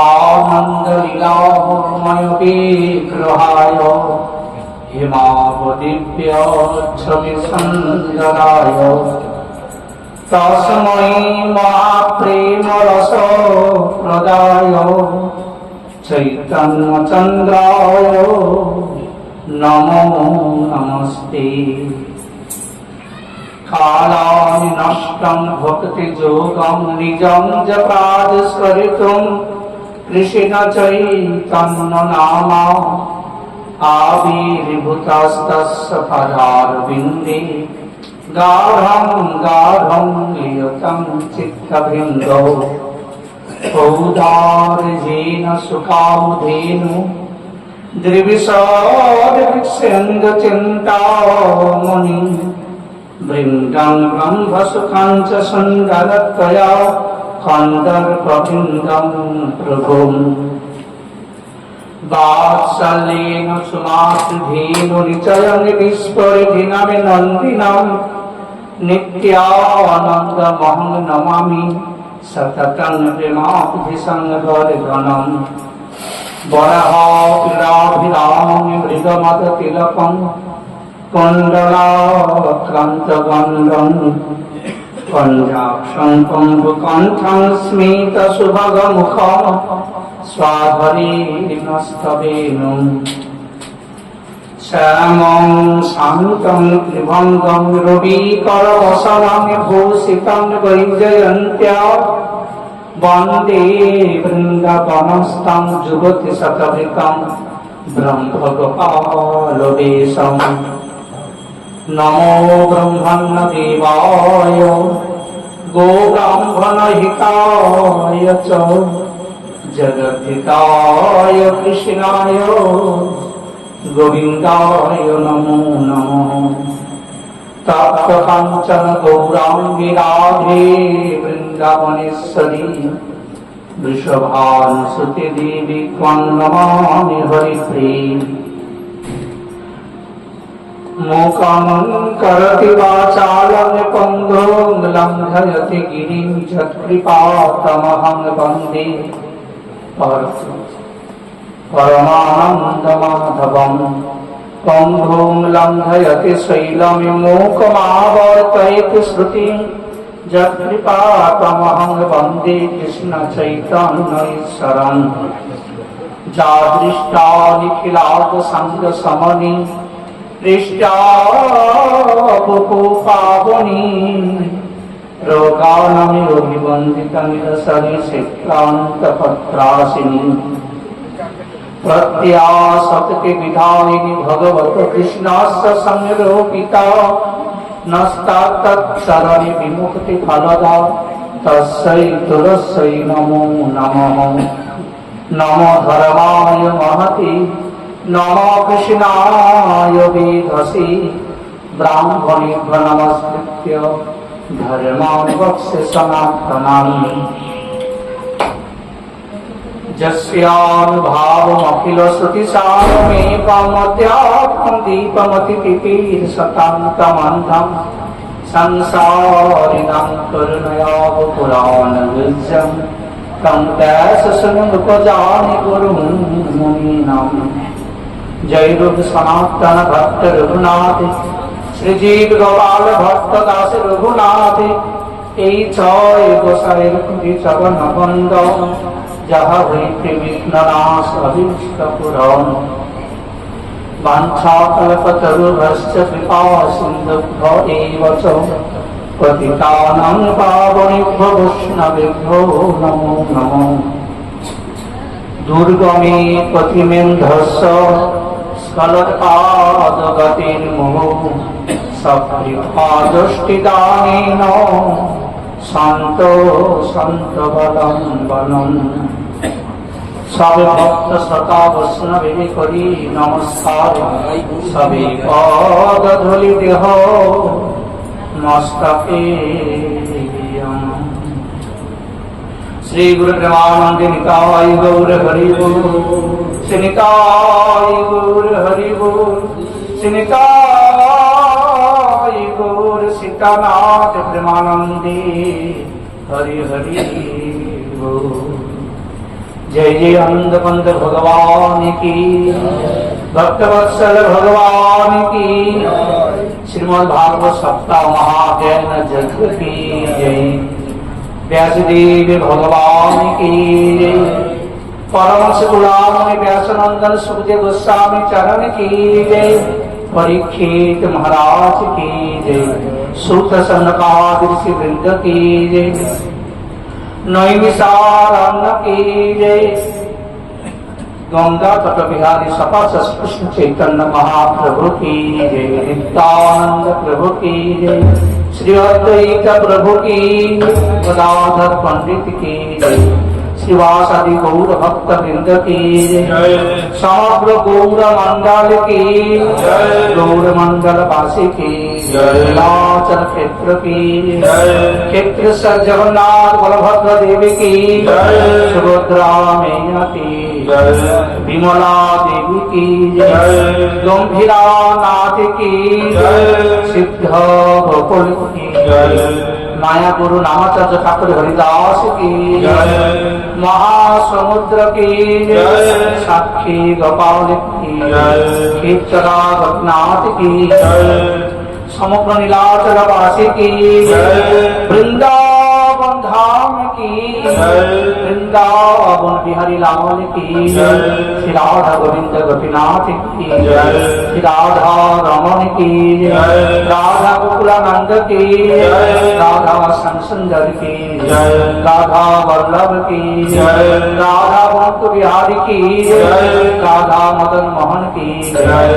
आनन्दलीलामय विग्रहाय हिमावदिव्य छविसुन्दराय तस्मै महाप्रेमरस प्रदाय चैतन्यचन्द्राय नमो नमस्ते। कालानि नष्टं भक्तियोगं निजं जपादस्मरितुं कृष्ण चैतन्य नामा आविर्भूतस्तस्य पदारविन्दे गाढं गाढं नियतं चित्तवृन्दौ औदार्येण सुकामुदेनु द्विविशोदविच्छिन्नचिन्तामणि वृन्दं ब्रह्मसुखं च सुन्दरतया कन्दर्पवृन्दं प्रभुम् वात्सल्येन सुमातृधेनुनिचयं विस्फुरितनन्दनं नित्यानन्दमहं नमामि सततं प्रेमाब्धिसंगरगणं वराहक्रीडाभिरामं मृगमदतिलकं कुण्डलाक्रान्तगन्धं पञ्चाक्षं कुम्भकण्ठं स्मितसुभगमुखं स्वाधरीनस्तवेनुं श्यामं शान्तं त्रिभङ्गं रविकरवसनं भूषितं वैजयन्त्या वन्दे वृन्दावनस्थं जुगतिशतभितं ब्रह्मगोपालवेशम्। नमो ब्रह्मण्यदेवाय गोब्राह्मणहिताय च जगद्धिताय कृष्णाय गोविन्दाय नमो नमः। तप्तकाञ्चन गौराङ्गी राधे वृन्दावनेश्वरी वृषभानुसुते देवी त्वां नमामि हरिप्रिये। मूकं करोति वाचालं पङ्गुं लङ्घयति गिरिं यत्कृपातमहं वन्दे परमानन्दमाधवं। पङ्गुं लङ्घयति शैलं मूकमावर्तयति श्रुतिं यत्कृपातमहं वन्दे कृष्णचैतन्येश्वरम्। जादृष्टा निखिलार्थसङ्गशमनी पृष्ठापुपावनी रोगानमिरोगिवन्दितनिरसरि सिक्तान्तपत्रासिनी प्रत्याशक्तिविधायिनी भगवत कृष्णस्य संरोपिता नस्तात्तत्सरणे विमुक्तिफलदा तस्यै तुलस्यै नमो नमः। नमो धर्माय महति नमो कृष्णाय वेधसे ब्राह्मणेभ्यो नमस्कृत्य धर्मान् वक्ष्ये सनातनानि। यस्यानुभावमखिलश्रुतिसारमेकमध्यात्मं दीपमतितितीर्षतान्तमन्धं संसारिणां करुणयावपुराणविज्जं तं दैशसमुपजानि गुरुं मुनीनां। जय रूप सनातन भक्त रघुनाथ श्रीजीव गोपाल भक्त दास रघुनाथ। এই ছয় গোসাইর খুঁজি চরণ বন্দ যাহা হইতে বিঘ্ননাশ অভীষ্ট পুরন। বাঞ্ছাকল্পতরুভ্যশ্চ কৃপা সিন্ধুভ্য এব চ পতিতানাং পাবনেভ্যো বৈষ্ণবেভ্যো নমো নমঃ। দুর্গমে পথিমেন্ধস্য স্খলৎপাদগতির্মুহুঃ সকৃপাদষ্টিদানেন শান্ত সন্তবলম্বনম। সবে ভক্ত শ্রোতা বৈষ্ণবে করি নমস্কার, সবে পদ ধূলি দেহ মস্তকে। श्री गुरु प्रेमानंद निताय गौर हरि बोल। श्री निताय गौर हरि बोल। श्री निताय गौर सीतानाथ प्रेमानंदे हरि हरि बोल। जय जय आनंद कंद भगवान की, भक्तवत्सल भगवान की, श्रीमद् भागवत सप्ताह महाज्ञान जग की जय, व्यासदेव भगवान की जय, परमहंस गुलाम व्यासनंदन सुखदेव गोस्वामी चरण की जय, परीक्षित महाराज की जय, सूत सनकादिक ऋषि वृंद की जय, नैमिषारण्य की जय, गंगा तट बिहारी सपा कृष्ण चैतन्य महाप्रभु की जय, नित्यानंद प्रभु की जय, श्री अद्वैत प्रभु की, गदाधर पंडित की जय, श्रीवासादि गौर भक्त वृंद की जय, समग्र गौर मंडल की जय, गौर मंडल वासी की जय, नीलाचल क्षेत्र की जय, क्षेत्र सर जगन्नाथ बलभद्र देवी की जय, सुभद्रा मैया की जय, विमला देवी की जय, गंभीरा नाथ की जय, सिद्ध गोकुल की जय, माया गुरु नामाचार्य ठाकुर हरिदास की जय, महासमुद्र की जय, साक्षी गोपाल की जय, कीर्तरा गोपनाथ की जय, समग्र नीलाचल वासी की जय, वृंदावन धाम की जय, वृंदावन बिहारी लाल की जय, श्री राधा गोविंद गोपीनाथ की जय, श्री राधा रमन की जय, राधा गोकुलानंद की जय, राधा श्याम सुंदर की जय, राधा वल्लभ की जय, राधा भक्त बिहारी की जय, राधा मदन मोहन की जय,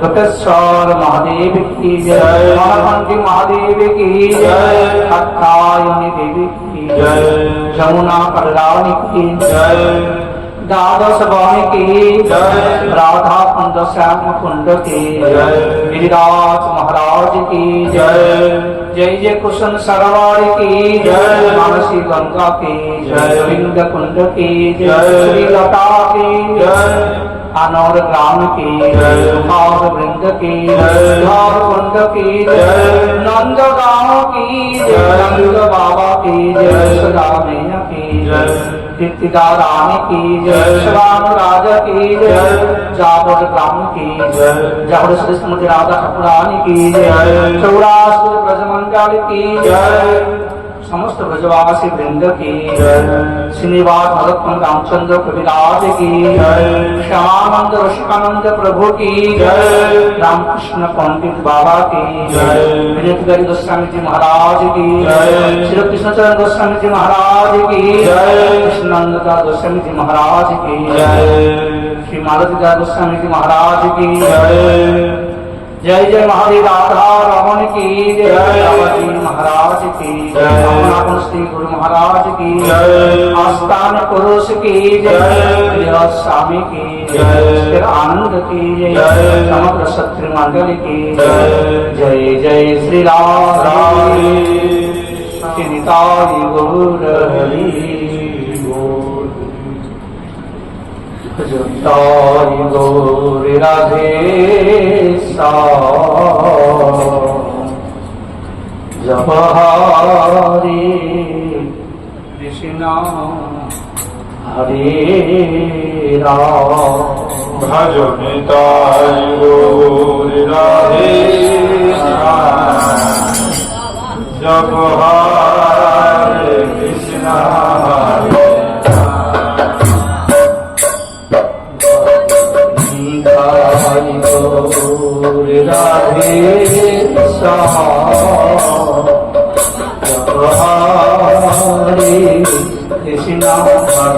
गोपेश्वर महादेव की जय, मनोहंती महादेव की जय, कात्यायनी देवी की जय, यमुना कल्याणी की जय, द्वादश वाणी की जय, राधा कुंड श्याम कुंड की जय, गिरिराज महाराज की जय, जय जय कुसुम सरोवर की जय, मानसी गंगा की जय, गोविंद कुंड की जय, श्री लता की जय, अनौर ग्राम की जय, कुमार वृंद की जय, धार कुंड की जय, नंद गांव की जय, नंद बाबा की जय, सदा मैया की जय, कीर्तिदारानी की जय, शिवान राजा की जय, जाबड़ ग्राम की जय, जाबड़ श्रीमती राधा ठाकुरानी की जय, चौरासुर ब्रजमंडल की जय, समस्त ब्रजवासी वृंद की जय, श्रीनिवास भगत रामचंद्र कविराज की जय, श्यामानंद रसिकानंद प्रभु की जय, रामकृष्ण पंडित बाबा की जय, विनोद गोस्वामी जी महाराज की जय, श्री कृष्णचरण गोस्वामी जी महाराज की जय, कृष्णानंद गोस्वामी जी महाराज की जय, श्री मारुति गोस्वामी जी महाराज की जय, जय जय महादेव राधा रमन की जय, रामाजी महाराज की जय, श्री गुरु महाराज की जय, आस्थान पुरुष की जय, स्वामी की जय, आनंद की जय, समग्र शत्रु मंडल की जय, जय जय श्री राधा श्री निताई गौर हरि बोल, जय गौर राधे जप हरे कृष्ण हरे राम, भज निताय गौर राधे जप हरे कृष्ण हरे गौर राधे हरे कृष्ण हरे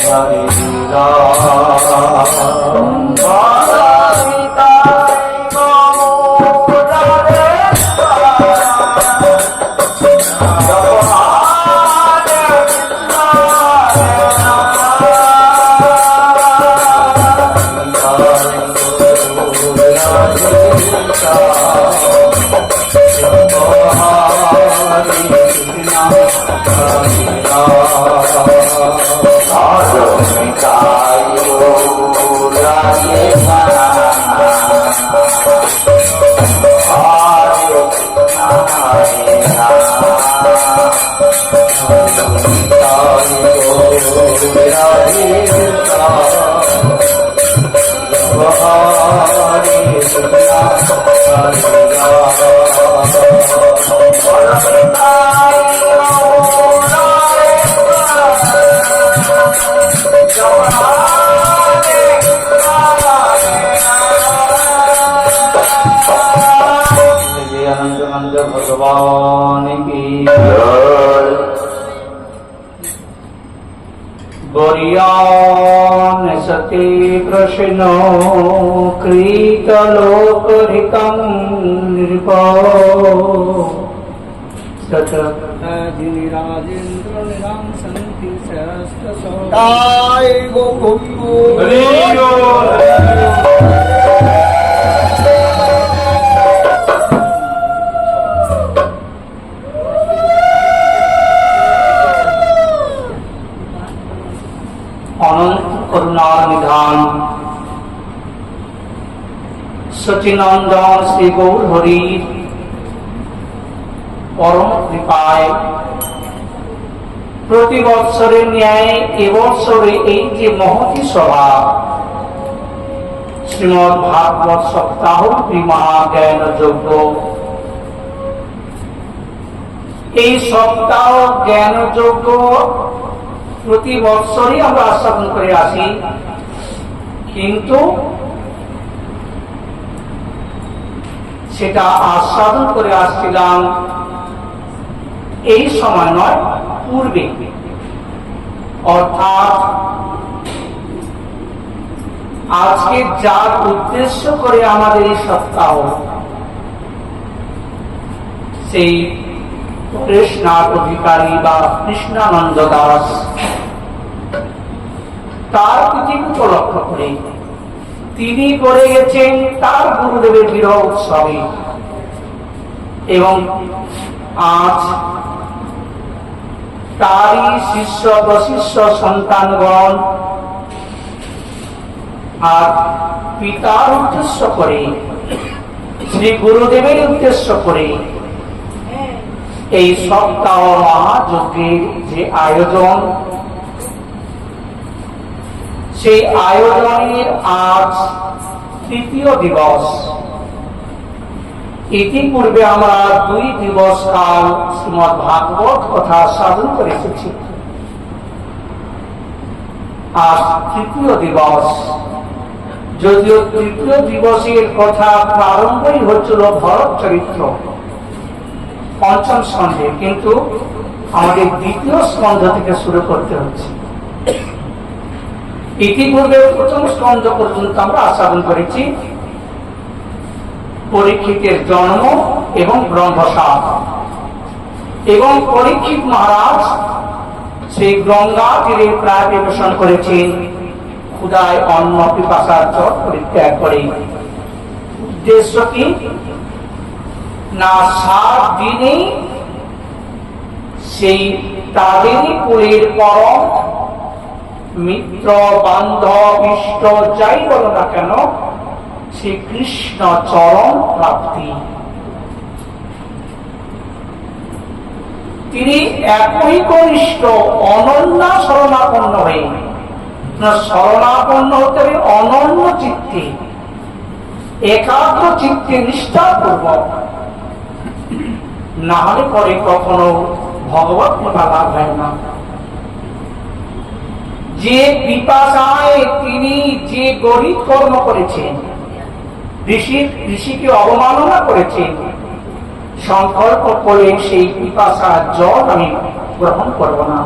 Hare भगवान की बरियान सते कृष्ण कृतलोकरितं नृपो राजेन्द्र निराम संति सहस्त्र তাই গো अनंत करुणार निधान सचिनंदन श्री गौर हरि परम कृपाय प्रति बत्सरे न्याय এবছরে এই যে মহতি সভা শ্রীমদ্ ভাগবত সপ্তাহ মহাজ্ঞান যজ্ঞ, এই সপ্তাহ জ্ঞান যজ্ঞ প্রতি বৎসরই আমরা আস্বাদন করে আসি, কিন্তু সেটা আস্বাদন করে আসছিলাম এই সময় নয়, পূর্বে। অর্থাৎ আজকে যার উদ্দেশ্য করে আমাদের এই সপ্তাহ, সেই কৃষ্ণার অধিকারী বা কৃষ্ণানন্দ দাস, তার তিথিকে উপলক্ষ করে তিনি করে গেছেন তার গুরুদেবের বিরহ উৎসবে। এবং আজ তারই শিষ্য প্রশিষ্য সন্তানগণ আর পিতার উদ্দেশ্য করে, শ্রী গুরুদেবের উদ্দেশ্য করে এই সপ্তাহ মহাযজ্ঞের যে আয়োজন, সেই আয়োজনের আজ তৃতীয় দিবস। ইতিপূর্বে আমরা 2 দিবস কাল শ্রীমদ্ ভাগবত কথা সাধন করে এসেছি। আজ তৃতীয় দিবস, যদিও তৃতীয় দিবসের কথা প্রারম্ভই হচ্ছিল ভরত চরিত্র পঞ্চম স্কন্ধে, কিন্তু আমাদের দ্বিতীয় স্কন্ধ থেকে শুরু করতে হচ্ছে। ইতিপূর্বে প্রথম স্কন্ধ পর্যন্ত আমরা আস্বাদন করেছি পরীক্ষিতের জন্ম এবং ব্রহ্মসাপ, এবং পরীক্ষিত মহারাজ সেই গঙ্গা তীরে প্রায় বেশন করেছেন ক্ষুধায় অন্ন পিপাসার জল পরিত্যাগ করে। উদ্দেশ্য কি না, 7 দিনে সেই তাদেরই কুলের পরম মিত্র বান্ধব ইষ্ট যাই বলো না কেন, শ্রী কৃষ্ণ চরণ প্রাপ্তি। তিনি একই কনিষ্ঠ অনন্য শরণাপন্ন হয়ে, শরণাপন্ন হতে হবে অনন্য চিত্তে, একাগ্র চিত্তে নিষ্ঠাপূর্বক, না হলে পরে কখনো ভগবত কৃপা লাভ হয় না। যে পিপাসায় তিনি যে গরিব কর্ম করেছেন, ঋষিকে অবমাননা করেছেন, সংকল্প করে সেই পিপাসার জল আমি গ্রহণ করব না।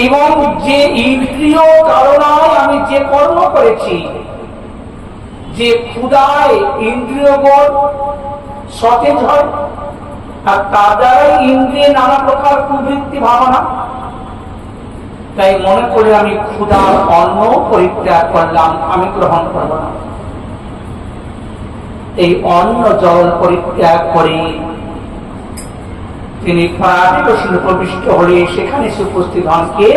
এবং যে ইন্দ্রিয় কারণায় আমি যে কর্ম করেছি, যে ক্ষুধায় ইন্দ্রিয়গণ সতেজ হয়, আর তার দ্বারাই ইন্দ্রিয়ে নানা প্রকার কুবৃত্তি ভাবনা, তাই মনে করে আমি ক্ষুধার অন্ন পরিত্যাগ করলাম, আমি গ্রহণ করব না। এই অন্ন জল পরিত্যাগ করে তিনি পারাটি প্রশ্ন প্রবিষ্ট হলে সেখানে সে উপস্থিত হন কে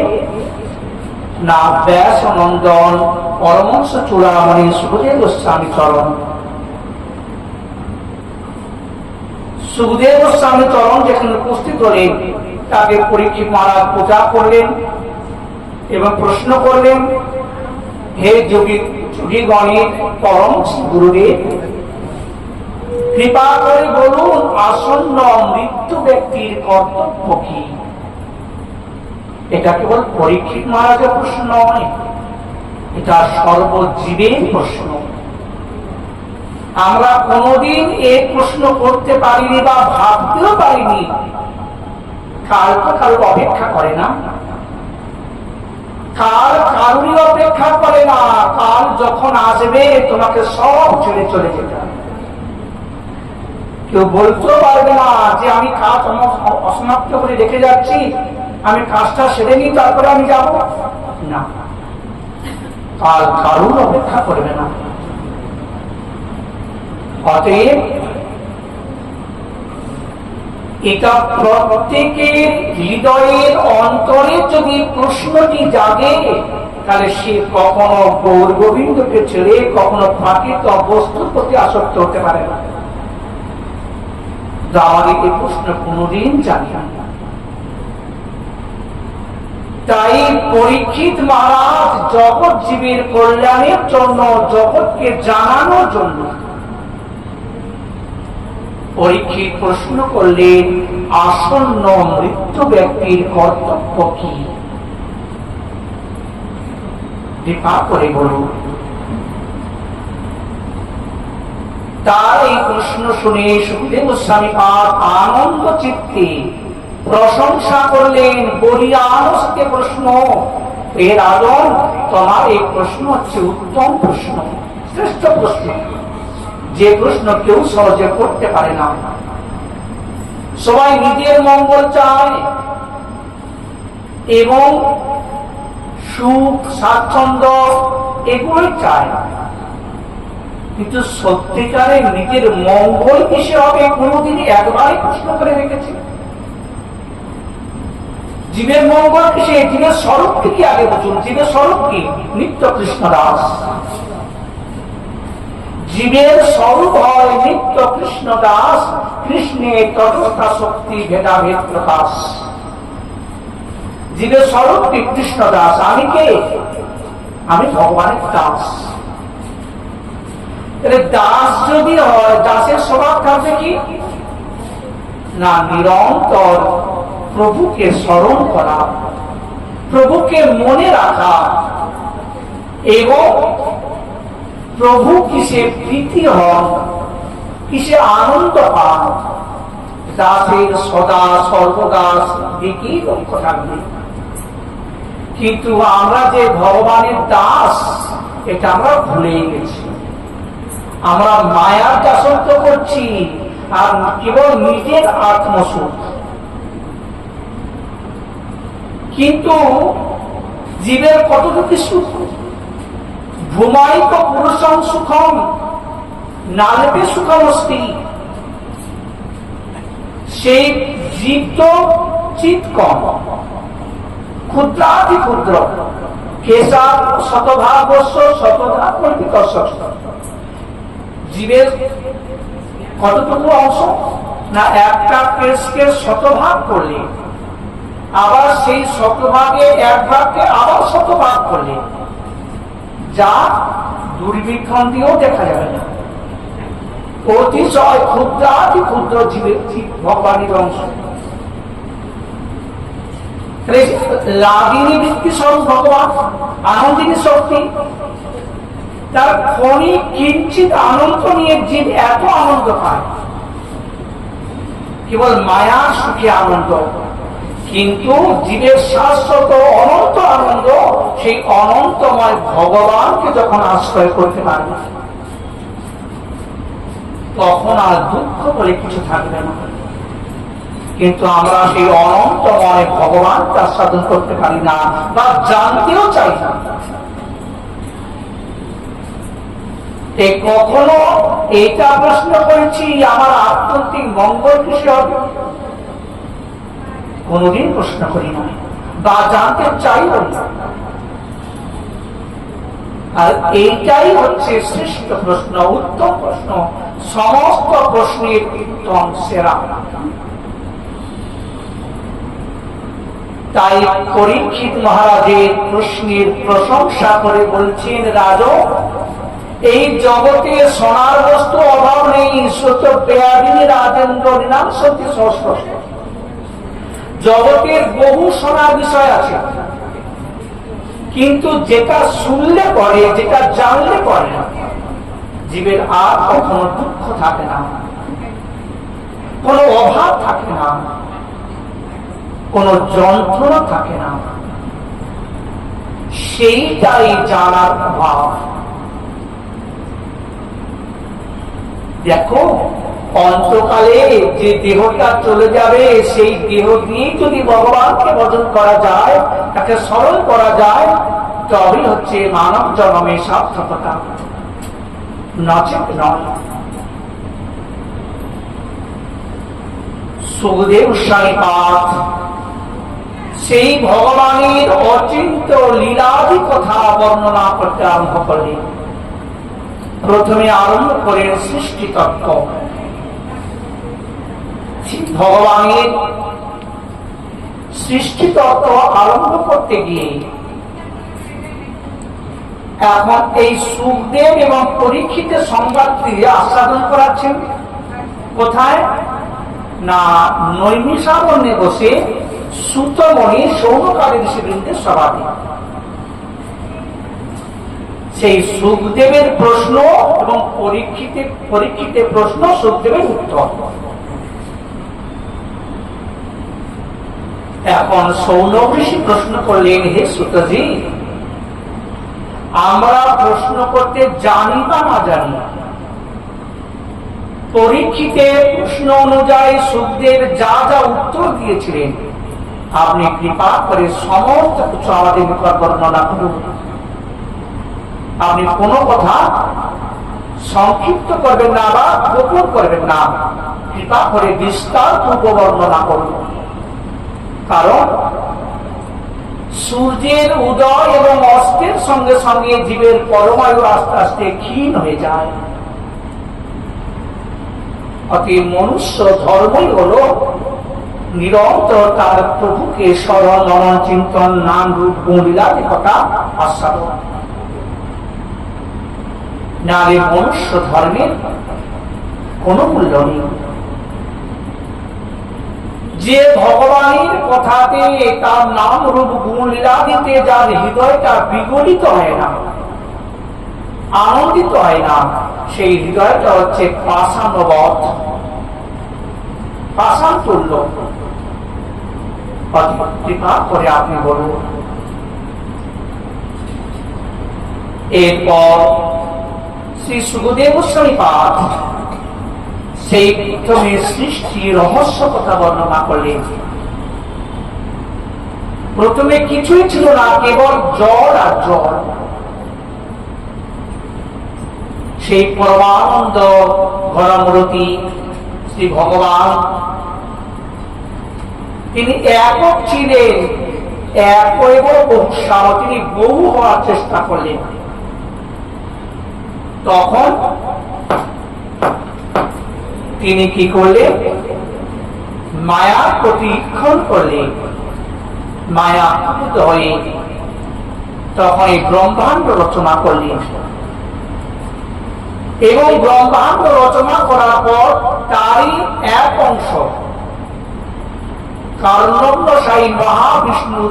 না, ব্যাস নন্দন পরমংশ চূড়ামণি সুখদেব গোস্বামী চরণ। সুখদেব গোস্বামী চরণ যেখানে উপস্থিত হলেন, তাকে পরীক্ষিত মহারাজ পূজা করলেন এবং প্রশ্ন করলেন, হে যোগীগণের পরম গুরুদেব, কৃপা করে বলুন আসন্ন মৃত্যু ব্যক্তির কর্তব্য কি? এটা কেবল পরীক্ষিত মহারাজের প্রশ্ন নয়, এটা সর্বজীবের প্রশ্ন। আমরা কোনদিন এই প্রশ্ন করতে পারিনি বা ভাবতেও পারিনি। কাল তো কারোর অপেক্ষা করে না, কাল কারোরই অপেক্ষা করে না। কাল যখন আসবে তোমাকে সব ছেড়ে চলে যেতে হবে। কেউ বলতেও পারবে না যে আমি কাজ অসমাপ্ত করে রেখে যাচ্ছি, আমি কাজটা সেরে নিই তারপরে আমি যাব না। কাল কারোর অপেক্ষা করবে না। অতএব এটা প্রত্যেকের হৃদয়ের অন্তরে যদি প্রশ্নটি জাগে, তাহলে সে কখনো গৌর গোবিন্দকে ছেড়ে কখনো প্রাকৃত বস্তুর প্রতি আসক্ত হতে পারে না। আমাদের এই প্রশ্ন কোনদিন জানি না। তাই পরীক্ষিত মহারাজ জগৎ জীবের কল্যাণের জন্য, জগৎকে জানানোর জন্য পরীক্ষিত প্রশ্ন করলেন, আসন্ন মৃত্যু ব্যক্তির কর্তব্য কি? কৃপা করে বলুন। তার এই প্রশ্ন শুনে সুখদেব গোস্বামী আনন্দ চিত্তে প্রশংসা করলেন, বলিয়ানস্তে প্রশ্ন, এ রাজন তোমার এই প্রশ্ন হচ্ছে উত্তম প্রশ্ন, শ্রেষ্ঠ প্রশ্ন, যে প্রশ্ন কেউ সহজে করতে পারে না। সবাই নিজের মঙ্গল চায় এবং সুখ স্বাচ্ছন্দ্য এগুলোই চায়, কিন্তু সত্যিকারের নিজের মঙ্গল কিসে হবে কোনদিন একবারই প্রশ্ন করে রেখেছে? জীবের মঙ্গল কিসে? জীবের স্বরূপ কি আগে বলুন। জীবের স্বরূপ কি? নিত্য কৃষ্ণ দাস। জীবের স্বরূপ হয় নিত্য কৃষ্ণ দাস, কৃষ্ণের তটস্থা শক্তি ভেদাভেদ প্রকাশ। জীবের স্বরূপ কি? কৃষ্ণ দাস। আমি কে? আমি ভগবানের দাস। দাস যদি হয়, দাসের স্বভাব থাকবে কি না, নিরন্তর প্রভুকে স্মরণ করা, প্রভুকে মনে রাখা এবং প্রভু কিসে প্রীতি হন, কিসে আনন্দ পান, দাসের সদা সর্বদা দিকেই লক্ষ্য থাকবে। কিন্তু আমরা যে ভগবানের দাস, এটা আমরা ভুলে গেছি। আমরা মায়ার দাসত্ব করছি আর কেবল নিজের আত্মসুখ। কিন্তু জীবের কতটুকু সুখ? ভূমায়িত পুরুষং সুখম নালেপে সুখমস্তি। সেই জীব তো চিত কম, ক্ষুদ্রাতি ক্ষুদ্র, কেশা শতভাগস্য শতধা কল্পিত। জীবের কতটুকু অংশ না, একটা কেশকে শতভাগ করলে আবার সেই শতভাগে এক ভাগকে আবার শতভাগ করলে যা দুর্বীক্ষণ দিয়েও দেখা যাবে না। অতিশয় ক্ষুদ্রাতি ক্ষুদ্র জীবের ভগবানের অংশ। রাগিনী বৃত্তি স্বরূপ ভগবান, আনন্দিনী শক্তি। তার ক্ষণিক কিঞ্চিত আনন্দ নিয়ে জীব এত আনন্দ পায়, কেবল মায়ার সুখে আনন্দ। কিন্তু জীবের শাশ্বত অনন্ত আনন্দ, সেই অনন্তময় ভগবানকে যখন আশ্রয় করতে পারবে, তখন আর দুঃখ বলে কিছু থাকবে না। কিন্তু আমরা সেই অনন্তময় ভগবানকে আস্বাদন করতে পারি না, বা জানতেও চাই না। কখনো এটা প্রশ্ন করেছি আমার আত্যন্তিক মঙ্গল কিসে হবে? কোনদিন প্রশ্ন করি না, বা জানতে চাই না। আর এইটাই হচ্ছে শ্রেষ্ঠ প্রশ্ন, উত্তম প্রশ্ন, সমস্ত প্রশ্নের উত্তম সেরা। তাই পরীক্ষিত মহারাজের প্রশ্নের প্রশংসা করে বলছেন, রাজা, এই জগতে সোনার বস্তু অভাব নেই, সত্য বেয়াদিনী রাজেন্দ্র নাম সত্যি সহস্র। জগতের বহু সোনার বিষয় আছে, কিন্তু যেটা শুনলে পরে, যেটা জানলে পরে, জীবের আর কখনো দুঃখ থাকে না, কোনো অভাব থাকে না, কোনো যন্ত্রণা থাকে না। সেইটাই জানার অভাব। দেখো, অন্তকালে যে দেহটা চলে যাবে, সেই দেহ দিয়ে যদি ভগবানকে ভজন করা যায়, তাকে স্মরণ করা যায়, তবেই হচ্ছে মানব জন্মের সার্থকতা, নচেত নয়। সুখদেব গোস্বামী পাঠ সেই ভগবানের অচিন্ত লীলাদি কথা বর্ণনা করতে আরম্ভ করলেন। প্রথমে আরম্ভ করেন সৃষ্টি তত্ত্ব। ভগবানের সৃষ্টি তত্ত্ব আরম্ভ করতে গিয়ে এখন এই সুখদেব এবং পরীক্ষিতের সংবাদটি আস্বাদন করাচ্ছেন। কোথায় না, নৈমিষারণ্যে বসে সূতমণি সৌনকালী ঋষিবৃন্দের সভাতে সেই সুখদেবের প্রশ্ন এবং পরীক্ষিতের প্রশ্ন, সুখদেবের উত্তর। এখন সৌনক ঋষি প্রশ্ন করলেন, হে সুতজি, আমরা প্রশ্ন করতে জানি বা না জানি, পরীক্ষিতের প্রশ্ন অনুযায়ী সুখদেব যা যা উত্তর দিয়েছিলেন, আপনি কৃপা করে সমস্ত কিছু আমাদের নিকট বর্ণনা করুন। আপনি কোনো কথা সংক্ষিপ্ত করবেন না বা গোপন করবেন না, কৃপা করে বিস্তার পূর্ব বর্ণনা করুন। কারণ সূর্যের উদয় এবং অস্তের সঙ্গে সঙ্গে জীবের পরমায়ু আস্তে আস্তে ক্ষীণ হয়ে যায়। অতএব মনুষ্য ধর্মই হল নিরন্তর তার প্রভুকে স্মরণ, মনন, চিন্তন, নাম, রূপ, গুণ, লীলাদি কথা আস্বাদন। নারী মনুষ্য ধর্মের কোন মূল্য নেই। যে ভগবানের কথাতে, তার নাম, রূপ, গুণ, লীলাদিতে যার হৃদয়টা বিগলিত হয় না, আনন্দিত হয় না, সেই হৃদয়টা হচ্ছে পাষাণবৎ, পাষাণ তুল্য। কৃপা করে আপনি বলুন। এরপর শ্রী সুখদেব গোস্বামী পাঠ সেই প্রথমে সৃষ্টি রহস্য কথা বর্ণনা করলেন। প্রথমে কিছুই ছিল না, কেবল জল আর জল। সেই পরমানন্দ ঘরমূরতি শ্রী ভগবান, তিনি একক ছিলেন, এক এবং বহু, তিনি বহু হওয়ার চেষ্টা করলেন। তখন তিনি কি করলেন? মায়া প্রতিক্ষণ করলেন। মায়া আকুত হয়ে তখন এই ব্রহ্মাণ্ড রচনা করলেন, এবং ব্রহ্মাণ্ড রচনা করার পর তারই এক অংশ কার্ণবসায়ী মহাবিষ্ণু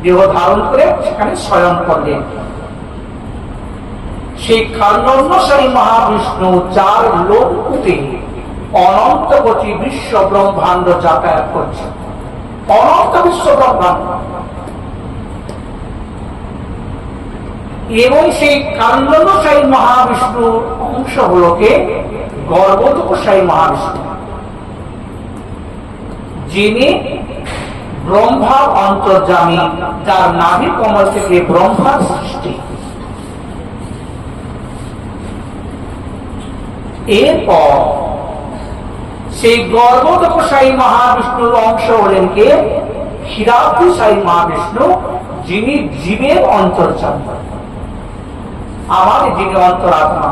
দেহ ধারণ করে সেখানে শয়ন করলেন। সেই কার্ণবসায়ী মহাবিষ্ণু যার লোককুটে অনন্ত কোটি বিশ্ব ব্রহ্মাণ্ড যাতায়াত করছে, অনন্ত বিশ্ব ব্রহ্মাণ্ড। এবং সেই কান্ডনশায়ী মহাবিষ্ণুর অংশ হল কে? গর্ভোদকশায়ী মহাবিষ্ণু, যিনি ব্রহ্মার অন্তর্যামী, যার নাভি কমল থেকে ব্রহ্মার সৃষ্টি। এরপর সেই গর্ভোদকশায়ী মহাবিষ্ণুর অংশ হলেন কে? ক্ষীরাব্ধশায়ী মহাবিষ্ণু, যিনি জীবের অন্তর্যামী, আমাদের যিনি অন্তরাত্মা।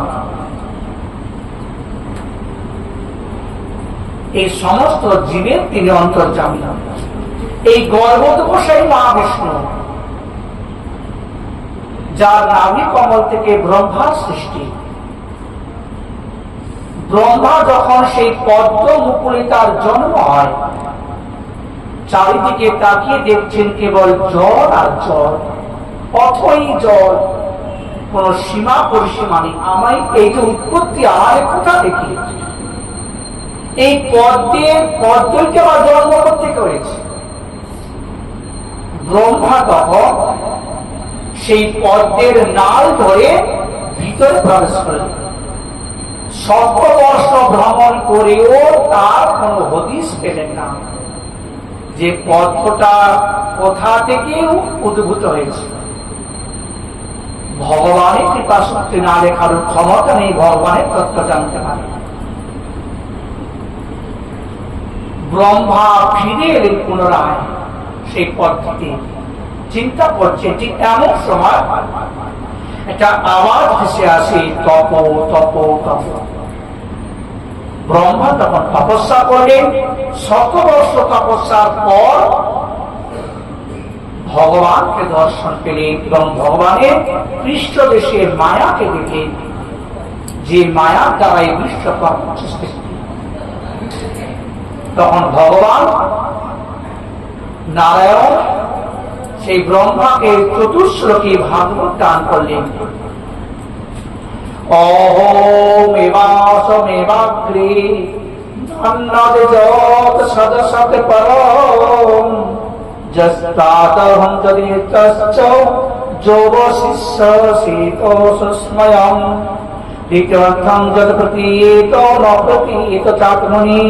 এই সমস্ত জীবের তিনি অন্তর্যামী। এই গর্ভোদকশায়ী মহাবিষ্ণু, যার নাভি কমল থেকে ব্রহ্মার সৃষ্টি। ব্রহ্মা যখন সেই পদ্ম মুকুলিতার জন্ম হয়, চারিদিকে তাকিয়ে দেখছেন কেবল জল আর জল, অথই জল, কোন সীমা পরিসীমা নেই। আমায় এই যে উৎপত্তি, আমার কোথা থেকে? এই পদ্মকে আবার জন্ম করতে হয়েছে। ব্রহ্মা তখন সেই পদ্মের নাল ধরে ভিতরে প্রবেশ করলেন। 7 বর্ষ ভ্রমণ করেও তার কোন হদিস পেলেন না যে পদ্মটা কোথা থেকে উদ্ভূত হয়েছে। ভগবানের কৃপা শক্তি না লেখার ক্ষমতা নেই ভগবানের তত্ত্ব জানতে পারে। ব্রহ্মা ফিরে এলেন পুনরায় সেই পদ্ধতি, চিন্তা করছে। ঠিক এমন সময় একটা আওয়াজ ভেসে আসে, তপ তপ তপ। ব্রহ্মা তখন তপস্যা করলেন। 7 বর্ষ তপস্যার পর ভগবানকে দর্শন পেলেন এবং ভগবানের পৃষ্ঠদেশে মায়াকে দেখে, যে মায়ার দ্বারা এই বিশ্ব সৃষ্টি। তখন ভগবান নারায়ণ সেই ব্রহ্মাকে 4 শ্লোকে ভাগবত দান করলেন। অহমেবাসমেবাগ্রে ধন্যদেজত সদসৎ পরম যস্তাদহং তদেতশ্চ যোগশিষ্য শীতোষস্ময়ং দ্বিতীয়র্থং যদ প্রতীয়েত ন প্রতীয়েত চাত্মনি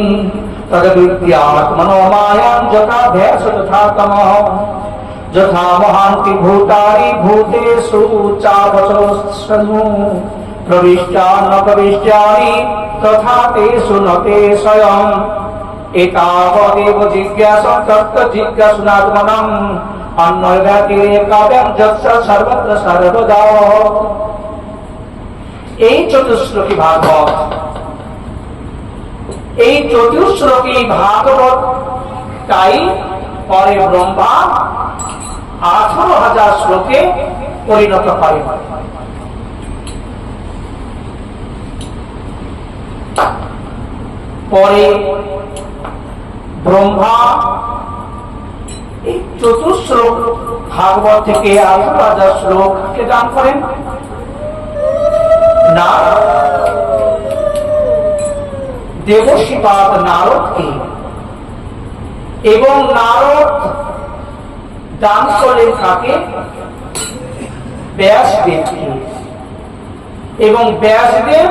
তদ্বিদ্যাত্মনো মায়াং যথাভ্যাস তথা তমঃ যথা মহান্তি ভূতানি ভূতেষু চাবচস্মু প্রবিষ্টান প্রবিষ্টানি তথা তেষু ন তে স্বয়ং এতাবদেব জিজ্ঞাসা তত্ত্ব জিজ্ঞাসুনাত্মনং অন্যব্যতিরেকাব্যং যস্য সর্বত্র সর্বদা। এই 4 শ্লোকী ভাগবত, এই 4 শ্লোকী ভাগবত তাই পরে ব্রহ্মা 18,000 শ্লোকে পরিণত করে। পরে ব্রহ্মা এই 4 শ্লোক ভাগবত থেকে 18,000 শ্লোককে দান করেন না দেবশ্রীপাদ নারদকে, এবং নারদ দান করলেন কাকে? ব্যাসদেবকে। এবং ব্যাসদেব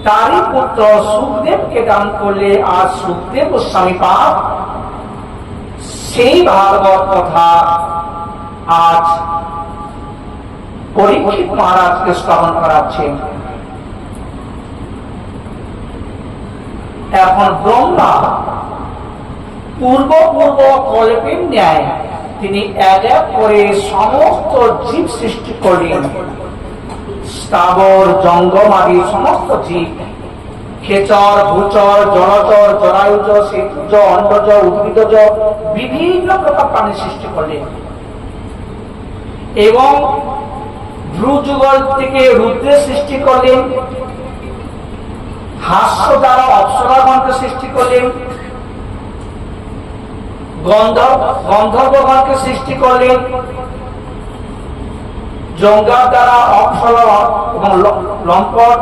তারই পুত্র সুখদেবকে দান করলে, আর সুখদেব গোস্বামী পাদ সেই ভাগবত কথা আজ পরীক্ষিত মহারাজকে শ্রবণ করাচ্ছেন। এখন ব্রহ্মা পূর্ব কল্পের ন্যায় তিনি এক এক করে সমস্ত জীব সৃষ্টি করলেন। স্থাবর জঙ্গম আদি সমস্ত জীব, খেচর ভূচর জলচর জরায়ুজ সেতুজ অন্ডজ উদ্ভিদজ বিভিন্ন প্রকার প্রাণী সৃষ্টি করলেন। এবং ভ্রুযুগল থেকে রুদ্রের সৃষ্টি করলেন, হাস্য দ্বারা অপ্সরাগণকে সৃষ্টি করলেন, গন্ধর্বগণকে সৃষ্টি করলেন, জঙ্গার দ্বারা অপ্সরা এবং লম্পট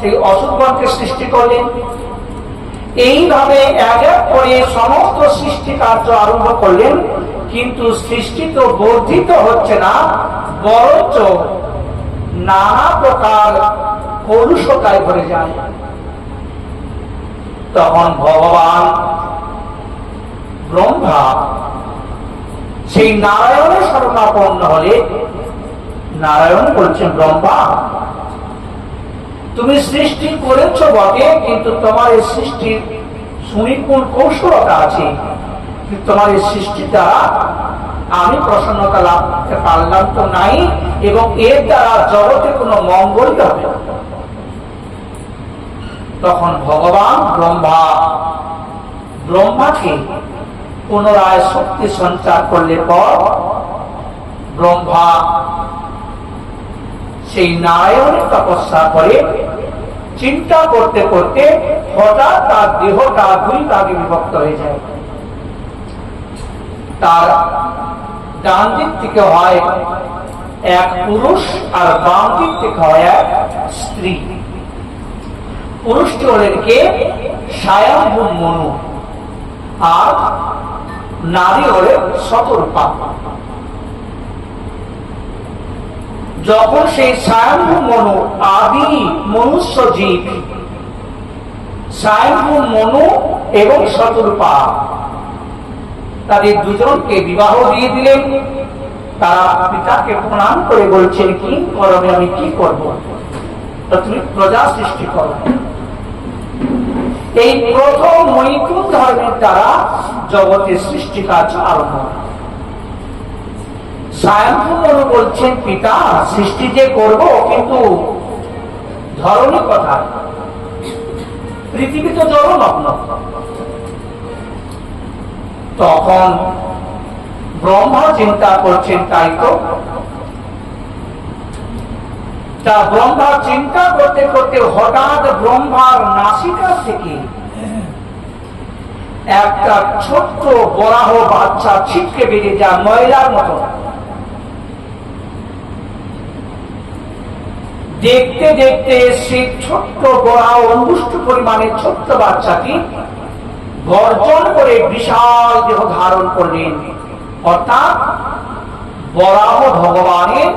সেই অসুরগণকে সৃষ্টি করলেন। এইভাবে এক এক করে সমস্ত সৃষ্টি কার্য আরম্ভ করলেন, কিন্তু সৃষ্টি তো বর্ধিত হচ্ছে না, বরঞ্চ নানা প্রকার কলুষতায় ভরে যায়। তখন ভগবান ব্রহ্মা সেই নারায়ণের শরণাপন্ন হলে নারায়ণ বলছেন, ব্রহ্মা তুমি সৃষ্টি করেছ বটে, কিন্তু তোমার এই সৃষ্টির সুনিপুণ কৌশলতা আছে, তোমার এই সৃষ্টিটা আমি প্রসন্নতা লাভ করতে পারলাম তো নাই, এবং এর দ্বারা জগতে কোনো মঙ্গল হবে। তখন ভগবান ব্রহ্মাকে পুনরায় শক্তি সঞ্চার করলে পর ব্রহ্মা সেই নারায়ণের তপস্যা করে চিন্তা করতে করতে হঠাৎ তার দেহটা দুই ভাগে বিভক্ত হয়ে যায়। তার ডান দিক থেকে হয় এক পুরুষ আর বাম দিক থেকে হয় এক স্ত্রী। পুরুষটি হলেন কে? স্বয়ম্ভু মনু, আর নারী হলেন শতরূপা। যখন সেই স্বয়ম্ভু মনু আদি মনুষ্য জীব স্বয়ম্ভু মনু এবং শতরূপা তাদের দুজনকে বিবাহ দিয়ে দিলেন, তারা পিতাকে প্রণাম করে বলছেন, কি করবে, আমি কি করব, তুমি প্রজা সৃষ্টি করো। এই প্রথম মৈথুন ধর্মের দ্বারা জগতের সৃষ্টি কার্য আরম্ভ। স্বয়ম্ভু মনু বলছেন, পিতা সৃষ্টি যে করব, কিন্তু ধরনী কথা, পৃথিবী তো জলমগ্ন। তখন ব্রহ্মা চিন্তা করছেন, তাই তো। তা ব্রহ্মা চিন্তা করতে করতে হঠাৎ ব্রহ্মার নাসিকা থেকে একটা ছোট্ট বরাহ বাচ্চা ছিটকে বেরিয়ে যায় ময়লার মতো। দেখতে দেখতে সেই ছোট্ট বরাহ অঙ্গুষ্ঠ পরিমাণের ছোট্ট বাচ্চাটি গর্জন করে বিশাল দেহ ধারণ করলেন, অর্থাৎ বরাহ ভগবানের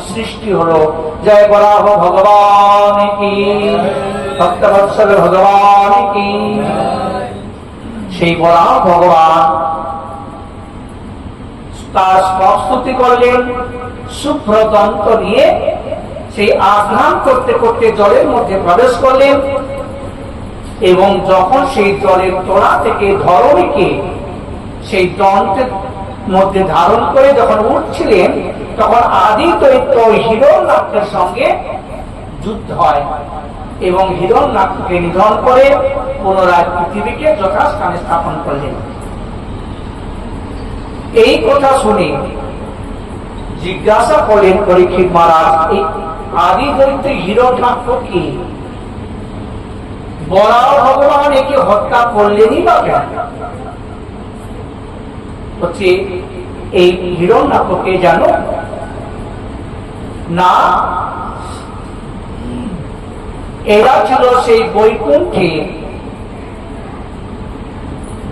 সৃষ্টি হলো। জয় বরাহ ভগবান কি, ভক্তবৎসল ভগবান কি। সেই বরাহ ভগবান তার প্রস্তুতি করলেন, শুভ্র দন্ত নিয়ে সেই আস্নান করতে করতে জলের মধ্যে প্রবেশ করলেন, এবং যখন সেই জলের তলা থেকে ধরণীকে সেই দন্তের মধ্যে ধারণ করে যখন উঠছিলেন, তখন আদি দৈত্য হিরণ্যাক্ষের সঙ্গে যুদ্ধ হয়, এবং হিরণ্যাক্ষকে নিধন করে পুনরায় পৃথিবীকে যথাস্থানে স্থাপন করলেন। এই কথা শুনে জিজ্ঞাসা করলেন পরীক্ষিত মহারাজ, এই আদি দৈত্য হিরণ্যাক্ষ কি? বরাহ ভগবান একে হত্যা করলেনই বা কেন? হচ্ছে এই হিরণ্যাক্ষকে জানো না, এরা ছিল সেই বৈকুণ্ঠে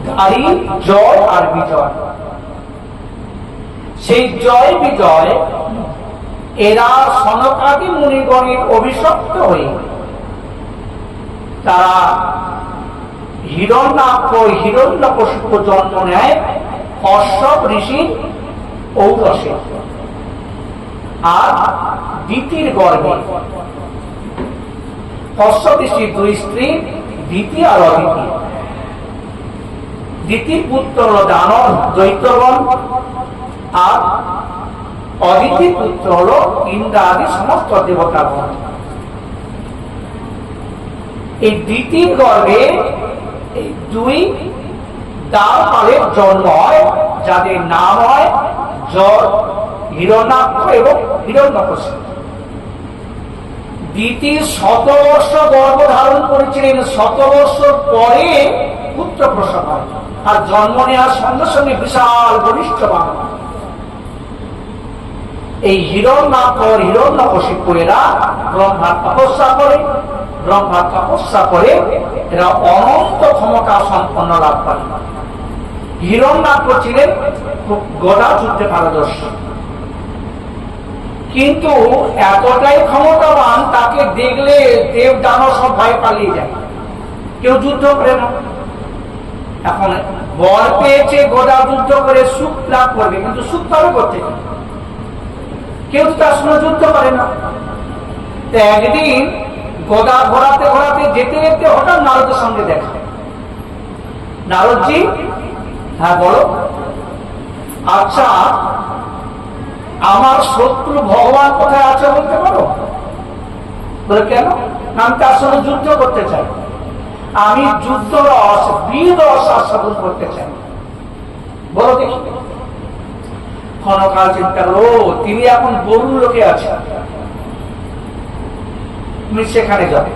গাড়ি জয় আর বিজয়। সেই জয় বিজয় এরা সনকাদি মুনিগণের অভিশপ্ত হয়ে তারা হিরণ্যাক্ষ হিরণ্যকশিপু জন্ম নেয় কশ্যপ ঋষির ঔরসে, আর দিতির গর্ভে। কশ্যপ ঋষির দুই স্ত্রী দিতি আর অদিতি। দিতির পুত্র হল দানব দৈত্যগণ, আর অদিতির পুত্র হল ইন্দ্র আদি সমস্ত দেবতাগণ। এই দ্বিতীয় গর্ভে এই দুই দ্বারপালের জন্ম হয়, যাদের নাম হয় হিরণ্যাক্ষ এবং হিরণ্যকশিপু। দ্বিতীয় 100 বর্ষ গর্ভ ধারণ করেছিলেন, 100 বর্ষ পরে পুত্র প্রসব হয়। আর জন্ম নেওয়ার সঙ্গে সঙ্গে বিশাল বলিষ্ঠ বাংলা। এই হিরণ্যকশিপু এরা ব্রহ্মার তপস্যা করে, এরা অনন্ত ক্ষমতা সম্পন্ন লাভ করে। হিরণ্যাক্ষ ছিলেন খুব গদা যুদ্ধে পারদর্শী, কিন্তু এতটাই ক্ষমতাবান তাকে দেখলে দেব দানব সব ভয় পালিয়ে যায়, কেউ যুদ্ধ করে না। এখন বল পেয়েছে গদা যুদ্ধ করে সুখ লাভ করবে, কিন্তু সুখ পাবে করতে কেউ তো তার সঙ্গে যুদ্ধ করে না। তো একদিন গদা ঘোরাতে ঘোরাতে যেতে যেতে হঠাৎ নারদের সঙ্গে দেখা। নারদজি, হ্যাঁ বলো। আচ্ছা, আমার শত্রু ভগবান কোথায় আছে বলতে পারো? বলে কেন? আমি তার সঙ্গে যুদ্ধ করতে চাই, আমি যুদ্ধ রস বীর রস আস্বাদন করতে চাই। বলো দেখি। ক্ষণকাল চিন্তা করো, তিনি এখন বরুণ লোকে আছেন, তুমি সেখানে যাবে।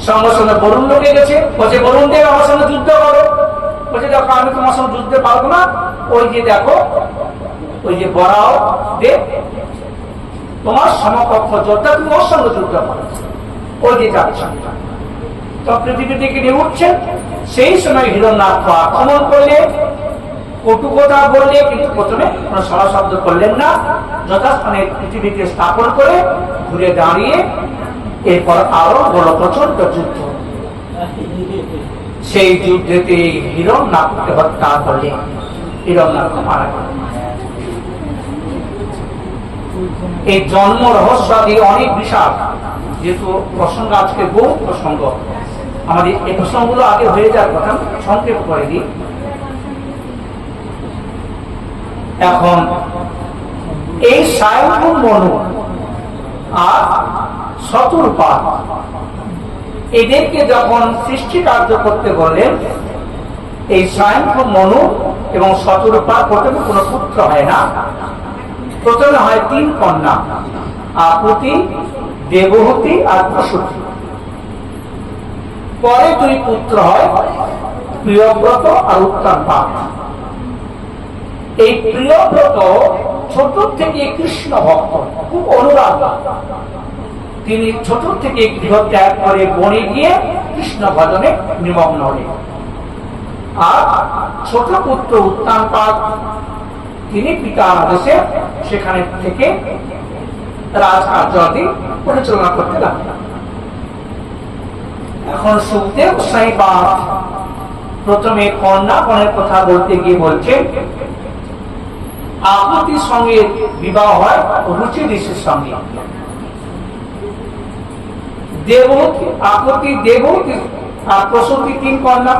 সঙ্গে সঙ্গে বরুণ লোকে গেছে, বলছে বরুণ দেব আমার সঙ্গে যুদ্ধ করো। বলছে দেখো আমি তোমার সঙ্গে যুদ্ধে পারবো না, ওই যে দেখো ওই যে বরাও দেব তোমার সমকক্ষ যোদ্ধা, তুমি ওর সঙ্গে যুদ্ধ করো, ওই যে যাচ্ছে। তো পৃথিবী থেকে নিয়ে উঠছেন, সেই সময় হিরণ্যাক্ষ আক্রমণ করলে, কটু কথা বললে, কিন্তু প্রথমে কোনো সরা শব্দ করলেন না, যথাস্থানে পৃথিবীকে স্থাপন করে ঘুরে দাঁড়িয়ে এরপর আরো বড় প্রচন্ড যুদ্ধ। সেই যুদ্ধেতে হিরণ্যাক্ষকে হত্যা করলে হিরণ্যাক্ষ মারা গেল। এই জন্ম রহস্যাদি অনেক বিশাল, যেহেতু প্রসঙ্গ আজকে বহু প্রসঙ্গ, আমাদের এই প্রসঙ্গগুলো আগে হয়ে যাওয়ার কথা, সংক্ষেপ করে দিই। এখন এই স্বয়ংভূ মনু আর শতরূপা এদেরকে যখন সৃষ্টি কার্য করতে বললেন, এই স্বয়ংভূ মনু এবং শতরূপা প্রথমে কোনো পুত্র হয় না, প্রথমে হয় 3 কন্যা, আকুতি, দেবহূতি আর প্রসূতি। পরে 2 পুত্র হয়, প্রিয়ব্রত আর উত্তানপাদ। এই প্রিয়ব্রত ছোট থেকে কৃষ্ণ ভক্ত, খুব অনুরাগ। তিনি ছোট থেকে গৃহ ত্যাগ করে বনে গিয়ে কৃষ্ণ ভজনে নিমগ্ন হলেন। আর ছোট পুত্র উত্তানপাদ, তিনি পিতার আদেশে সেখানে থেকে রাজকার্যাদি পরিচালনা করতে লাগলেন। এখন সুখদেব গোস্বামীপাদ প্রথমে কন্যাগণের কথা বলতে গিয়ে বলছেন, আকুতির সঙ্গে বিবাহ হয় রুচি ঋষির সঙ্গে। দেবহূতি, আকুতি, দেবহূতি আর প্রসূতি 3 কন্যা,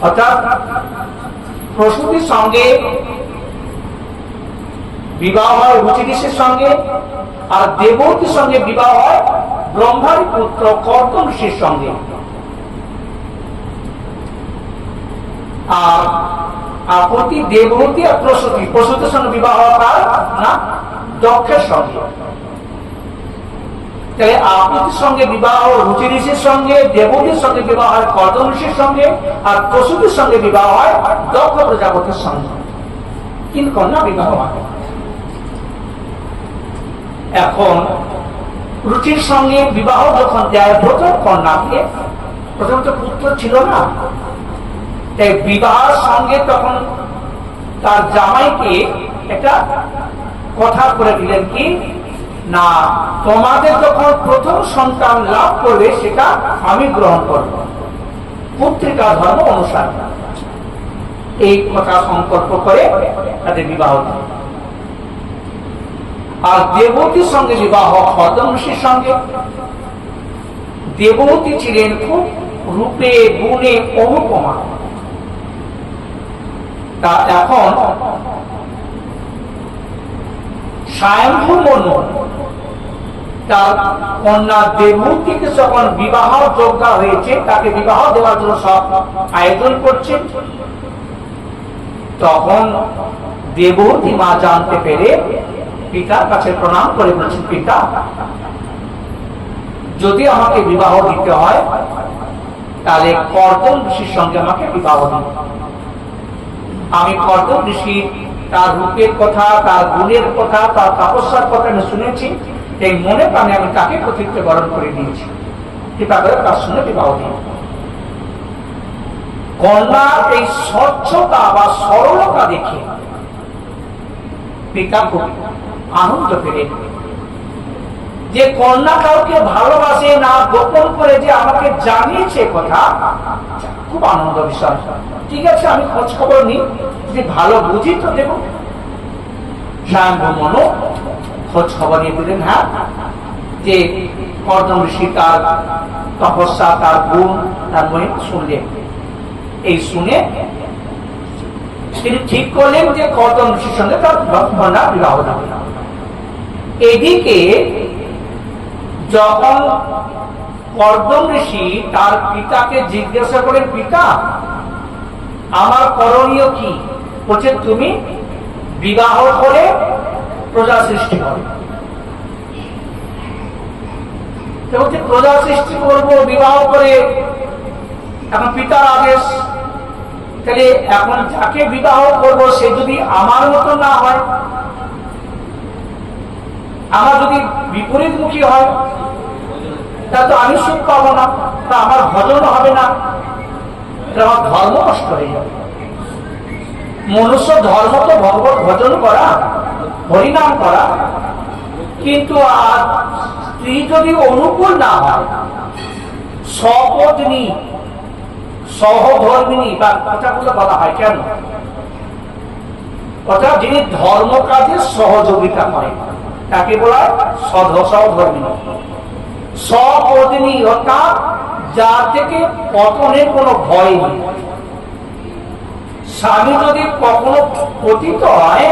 অর্থাৎ প্রসূতির সঙ্গে বিবাহ হয় রুচি ঋষির সঙ্গে, আর দেবহূতির সঙ্গে বিবাহ হয় ব্রহ্মার পুত্র কর্দম ঋষির সঙ্গে। আর আপত্তি, দেবহূতি আর প্রসূতি, প্রসূতির সঙ্গে বিবাহ হয় না দক্ষের সঙ্গে। তাহলে আপত্তির সঙ্গে বিবাহ রুচি ঋষির সঙ্গে, দেবহূতির সঙ্গে বিবাহ হয় কর্দম ঋষির সঙ্গে, আর প্রসূতির সঙ্গে বিবাহ হয় দক্ষ প্রজাপতির সঙ্গে। 3 কন্যা বিবাহ হয়। এখন রুচির সঙ্গে বিবাহ যখন যায় প্রথম কন্যাকে, প্রথম তো পুত্র ছিল না, তাই বিবাহের সঙ্গে তখন তার জামাইকে একটা কথা করে দিলেন কি না, তোমাদের যখন প্রথম সন্তান লাভ করবে সেটা আমি গ্রহণ করব, পুত্রিকা ধর্ম অনুসারে। এই কথা সংকল্প করে তাদের বিবাহ। আর দেবহূতির সঙ্গে বিবাহ কর্দম ঋষির সঙ্গে। দেবহূতি ছিলেন খুব রূপে গুণে অনুপমা। তা এখন স্বয়ংভূ মনু তার কন্যা দেবহূতিকে যখন বিবাহ যোগ্য হয়েছে, তাকে বিবাহ দেওয়ার জন্য সব আয়োজন করছে, তখন দেবহূতি মা জানতে পেরে পিতার কাছে প্রণাম করে বলছেন, পিতা যদি আমাকে বিবাহ দিতে হয় তাহলে কর্দম ঋষির সঙ্গে আমাকে বিবাহ দিন। আমি কর্দম ঋষি তার রূপের কথা, তার গুণের কথা, তার তপস্যার কথা আমি শুনেছি, এই মনে প্রাণে আমি তাকে প্রতিজ্ঞা বরণ করে দিয়েছি, কৃপা করে তার সঙ্গে বিবাহ দিন। কন্যার এই স্বচ্ছতা বা সরলতা দেখে পিতা খুব আনন্দ পেলেন যে কন্যা কাউকে ভালোবাসে না, গোপন করে যে আমাকে জানিয়েছে কথা, খুব আনন্দ বিষয়। ঠিক আছে, আমি খোঁজ খবর নিই, যদি ভালো বুঝি তো দেব। স্বয়ম্ভু মনু খোঁজ খবর নিয়ে দিলেন, হ্যাঁ, যে কর্দম ঋষি তার তপস্যা, তার গুণ, তার মহিমা শুনলেন। এই শুনে তিনি ঠিক করলেন যে কর্দম ঋষির সঙ্গে তার কন্যা বিবাহ দেবেন। এদিকে যখন কর্দম ঋষি তার পিতাকে জিজ্ঞাসা করেন, পিতা আমার করণীয় কি? বলছে তুমি বিবাহ করে প্রজা সৃষ্টি করো। বলছে প্রজা সৃষ্টি করবো বিবাহ করে, এখন পিতার আদেশ, তাহলে এখন যাকে বিবাহ করব সে যদি আমার মতো না হয়, আমার যদি বিপরীতমুখী হয়, তা তো আমি সুখ পাবো না, তা আমার ভজন হবে না, আমার ধর্ম নষ্ট হয়ে যাবে। মনুষ্য ধর্ম তো ভগবত ভজন করা, হরিনাম করা, কিন্তু আর স্ত্রী যদি অনুকূল না হয়, সপত্নী সহধর্মিনী বা কথাগুলো বলা হয় কেন? অর্থাৎ যিনি ধর্ম কাজে সহযোগিতা করে তাকে বলা হয় সহধর্মিনী। সপত্নী অর্থাৎ যার থেকে পতনের কোনো ভয় নেই। স্বামী যদি কখনো পতিত হয়,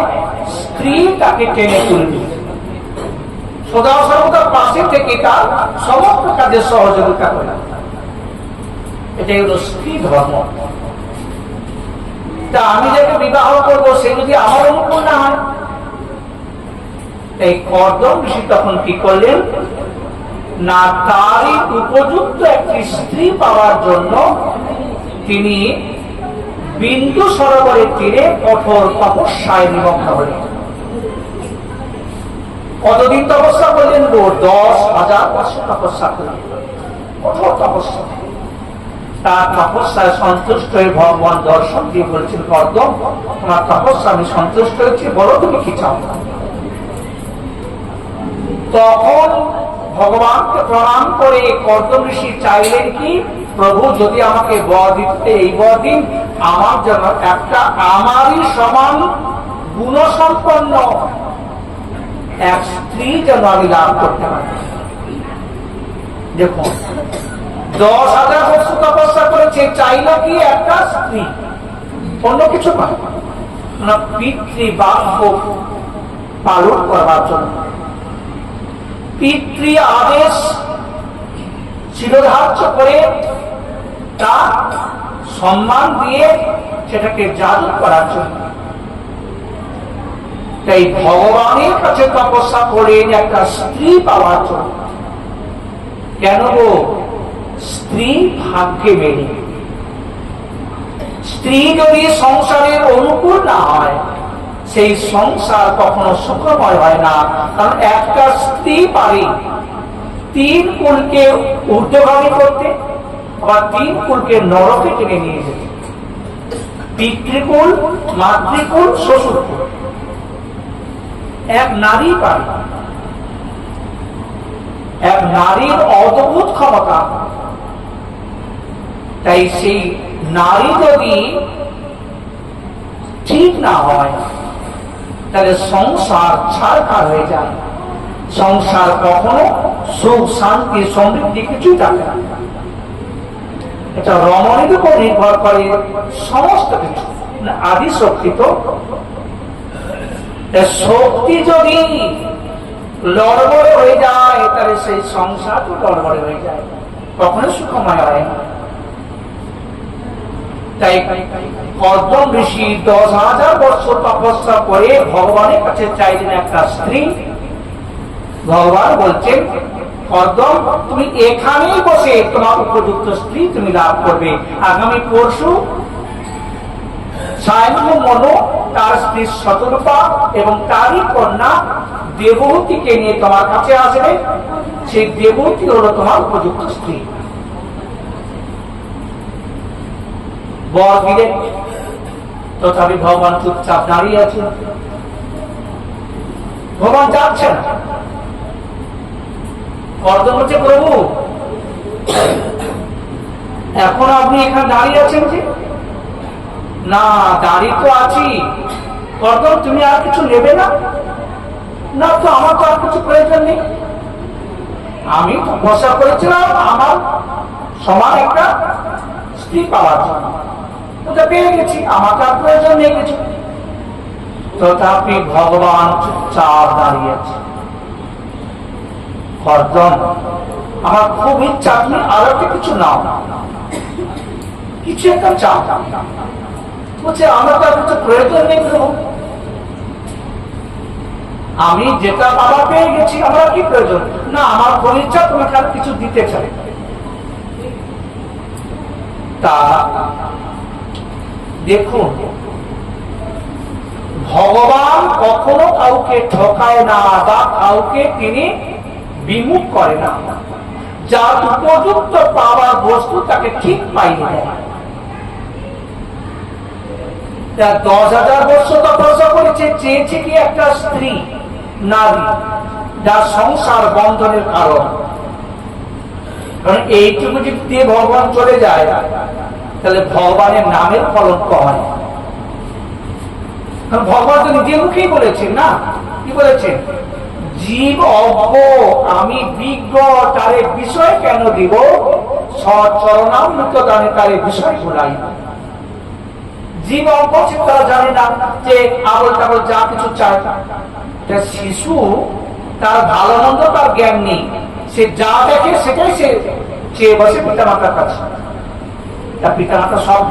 স্ত্রী তাকে টেনে তুলবে, সদা সর্বদা পাশে থেকে তার সমস্ত কাজে সহযোগিতা করে। এটাই হলো স্ত্রী ধর্ম। তা আমি যাকে বিবাহ করবো সে যদি আমার অনুকূল না হয়, এই কর্দম ঋষি তখন কি করলেন না, তারই উপযুক্ত একটি স্ত্রী পাওয়ার জন্য তিনি বিন্দু সরোবরের তীরে কঠোর তপস্যায় নিমগ্ন হলেন। কতদিন তপস্যা করলেন? 10,000 বছর তপস্যা করলেন, কঠোর তপস্যা। তার তপস্যায় সন্তুষ্ট হয়ে ভগবান দর্শন দিয়ে বলছেন, কর্দম তোমার তপস্যা আমি সন্তুষ্ট হয়েছি, বলো তুমি কি চাও। তখন ভগবানকে প্রণাম করে কর্দম ঋষি চাইলেন কি, প্রভু যদি আমাকে বর দিতে, এই বর দিন আমার জন্য একটা আমারই সমান গুণসম্পন্ন এক স্ত্রী যেন আমি লাভ করতে পারি। দেখুন 10,000 বছর তপস্যা করেছে, চাইল কি একটা স্ত্রী, অন্য কিছু পায় না, পিতৃবাক্য পালন করবার জন্য। পিতৃ আদেশ শিরোধার্য করে তার সম্মান দিয়ে সেটাকে জারি করার জন্য। তাই ভগবানের কাছে তপস্যা করেন একটা স্ত্রী পাওয়ার জন্য। কেন গো? স্ত্রী ভাগ্যে মেলে। স্ত্রী যদি সংসারের অনুকূল না হয়, সেই সংসার কখনো সুখময় হয় না। কারণ একটা স্ত্রী পারে 3 কুলকে ঊর্ধ্বগামী করতে, আবার 3 কুলকে নরকে টেনে নিয়ে যেতে। পিতৃকুল, মাতৃকুল, শ্বশুরকুল এক নারী পারে। এক নারীর অদ্ভুত ক্ষমতা। তাই সেই নারী যদি ঠিক না হয়, তাহলে সংসার ছাড়খাড় হয়ে যায়। সংসার কখনো সুখ, শান্তি, সমৃদ্ধি কিছুই থাকে না। এটা রমণীর উপর নির্ভর করে সমস্ত কিছু। আদি শক্তি তো, শক্তি যদি লড়বড়ে হয়ে যায়, তাহলে সেই সংসার তো লড়বড়ে হয়ে যায়, কখনো সুখময় হয় না। তাই কর্দম ঋষি 10,000 বছর তপস্যা করে ভগবানের কাছে চাইলেন একটা স্ত্রী। ভগবান বলছেন, কর্দম তুমি এখানেই বসে তোমার উপযুক্ত স্ত্রী তুমি লাভ করবে। আগামী পরশু স্বয়ং মনু তার স্ত্রী শতরূপা এবং তারই কন্যা দেবহূতিকে নিয়ে তোমার কাছে আসবে। সেই দেবহূতি হলো তোমার উপযুক্ত স্ত্রী। বর দিলে, তথাপি ভগবান চুপচাপ দাঁড়িয়ে আছে, ভগবান যাচ্ছে না। কর্দম হচ্ছে প্রভু, এখন আপনি এখানে দাঁড়িয়ে আছেন যে? না, দাঁড়িয়ে তো আছি। কর্দম তুমি আর কিছু নেবে না? না তো, আমার তো আর কিছু প্রয়োজন নেই। আমি তো ভরসা করেছিলাম আমার সমান একটা স্ত্রী পাওয়ার জন্য, ওটা পেয়ে গেছি, আমার তার প্রয়োজন নেই কিছু। তথাপি ভগবান চুপচাপ দাঁড়িয়ে আছে। কর্দম, আমার খুব ইচ্ছা তুমি আরো কিছু নাও, কিছু একটা চাও। বলছে আমার তার কিছু প্রয়োজন নেই প্রভু, আমি যেটা বাবা পেয়ে গেছি, আমার কি প্রয়োজন? না, আমার খুব ইচ্ছা তোমাকে আর কিছু দিতে চাই। তা দেখুন, ভগবান কখনো কাউকে ঠকায় না বা কাউকে তিনি বিমুখ করে না। যার উপযুক্ত পাওয়ার বস্তু তাকে ঠিক পাইয়ে দেয়। 10,000 বছর তপস্যা করেছে, চেয়েছে কি একটা স্ত্রী নারী যার সংসার বন্ধনের কারণ। কারণ এইটুকু যদি দিয়ে ভগবান চলে যায় তাহলে ভগবানের নামের কলঙ্ক হয়। ভগবান তো নিজের মুখেই বলেছেন না, কি বলেছেন? জীব অজ্ঞ আমি বিজ্ঞ, তারে বিষয় কেন দিব? সচরণামৃত দানে তারে বিষয় ভুলাই। জীব অজ্ঞ, তারা জানে না যে আবল তাবল যা কিছু চায়। শিশু তার ভালো মন্দ তার জ্ঞান নেই, সে যা দেখে সেটাই সে চেয়ে বসে পিতা মাতার কাছে। তার পিতা মাতা সব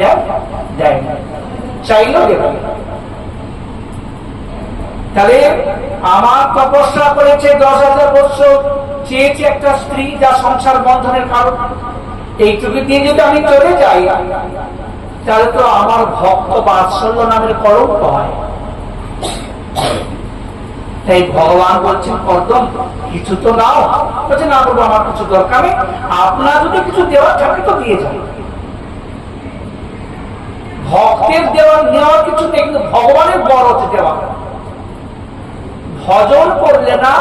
দেয় না, চাইলেও দেবে। তাহলে আমার তপস্যা করেছে 10,000 বছর, চেয়েছে একটা স্ত্রী যা সংসার বন্ধনের কারণ। এইটুকু দিয়ে যদি আমি চলে যাই তাহলে তো আমার ভক্ত বাৎসল্য নামের কলঙ্ক হয়। তাই ভগবান বলছেন কর্দম কিছু তো নাও। বলছে না বলবো, আমার কিছু দরকার নেই, আপনার যদি কিছু দেওয়ার থাকে তো দিয়ে যান। ভক্তের দেওয়ার নেওয়ার কিছু নেই, কিন্তু ভগবানের বড় হচ্ছে দেওয়া। ভজন করলে না,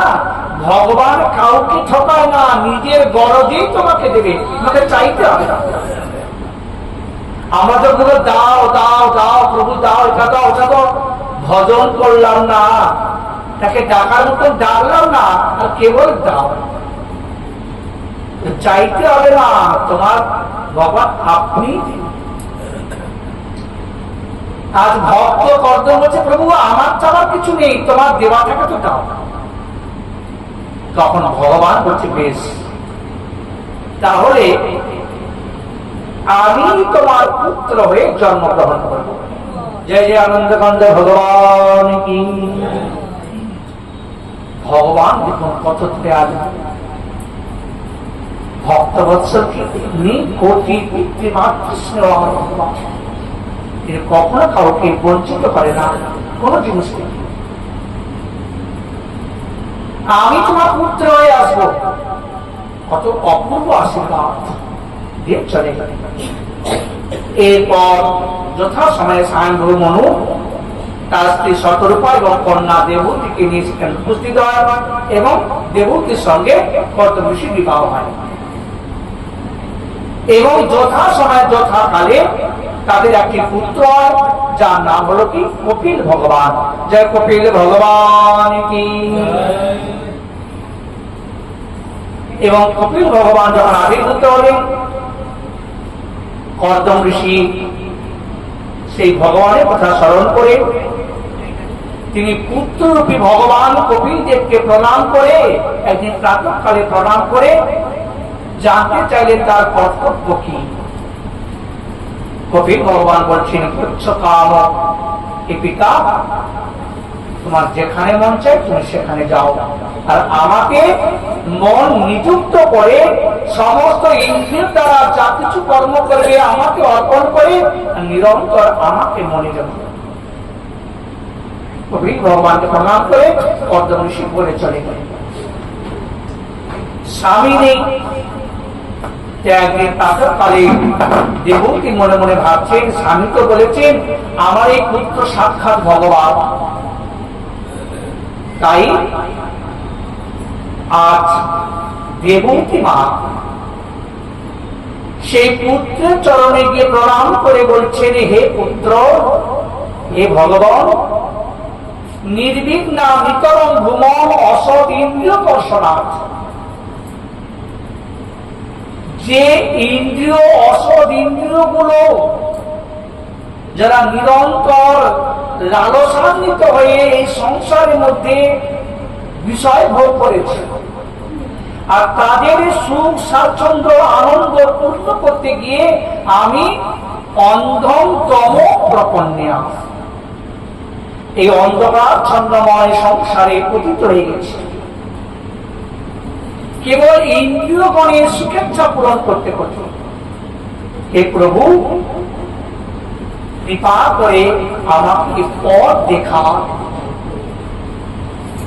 ভগবান কাউকে ঠকায় না, নিজের গরজেই তোমাকে দেবে, তোমাকে চাইতে হবে না। আমরা যখন দাও দাও দাও প্রভু দাও, এটা দাও ওটা দাও, ভজন করলাম না, তাকে ডাকার মতন ডাকলাম না, আর কেবল দাও, চাইতে হবে না। তোমার ভগবান আপনি। আজ ভক্ত কর্দম হচ্ছে প্রভু আমার চাওয়ার কিছু নেই, তোমার দেওয়া থাকে তো দাও। তখন ভগবান বলছে বেশ, তাহলে আমি তোমার পুত্র হয়ে জন্মগ্রহণ করব। জয় জয় আনন্দ কান্দ ভগবান কি। ভগবান দেখুন কত আজ ভক্ত বৎসলকে কোটি পিতৃমাতৃষ্ণ ভগবান কখনো কাউকে বঞ্চিত করে না কোন জিনিস থেকে। আমি তোমার পুত্র হয়ে আসবো, কত অপূর্ব আশীর্বাদ দিয়ে চলে গেল। এরপর যথা সময়ে স্বয়ংভূ মনু তার স্ত্রী শতরূপা এবং কন্যা দেবহূতিকে নিয়ে সেখানে উপস্থিত হয় এবং দেবহূতির সঙ্গে কর্দম ঋষি বিবাহ হয় এবং যথা সময় যথা কালে তাদের একটি পুত্র হয় যার নাম হলো কি কপিল ভগবান। জয় কপিল ভগবান কি। এবং কপিল ভগবান যখন আবির্ভূত হলেন, কর্দম ঋষি সেই ভগবানের কথা স্মরণ করে তিনি পুত্ররূপী ভগবান কপিল দেবকে প্রণাম করে একদিন প্রাতঃকালে প্রণাম করে জানতে চাইলেন তার কর্তব্য কি। কপিল ভগবান বলছেন কাম হে পিতা, তোমার যেখানে মন চায় তুমি সেখানে যাও, আর আমাকে মন নিযুক্ত করে সমস্ত ইন্দ্রিয় দ্বারা যা কিছু কর্ম করবে আমাকে অর্পণ করে নিরন্তর আমাকে মনে যাবে। ভগবানকে প্রণাম করে পদ্মঋষি বলে চলে গেলেন। স্বামী নেই, ত্যাগের প্রাতঃকালে দেবকী মনে মনে ভাবছেন, স্বামী তো বলেছেন আমার এই পুত্র সাক্ষাৎ ভগবান, তাই আজ দেবকী মা সেই পুত্রের চরণে গিয়ে প্রণাম করে বলছেন, হে পুত্র, হে ভগবান, নির্বিঘ্না নিতরং ভূমম অসৎ ইন্দ্রিয় কর্ষণাৎ। যে ইন্দ্রিয় অসৎ ইন্দ্রিয় গুলো যারা নিরন্তর লালসান্বিত হয়ে এই সংসারের মধ্যে বিষয় ভোগ করেছে, আর তাদের সুখ স্বাচ্ছন্দ্য আনন্দ পূর্ণ করতে গিয়ে আমি অন্ধম তম প্রপন্যা, এই অন্ধকার ছন্নময় সংসারে পতিত হয়ে গেছে। কেবল ইন্দ্রিয়গণের সুখেচ্ছা পূরণ করতে করতে, হে প্রভু কৃপা করে আমাকে পথ দেখা,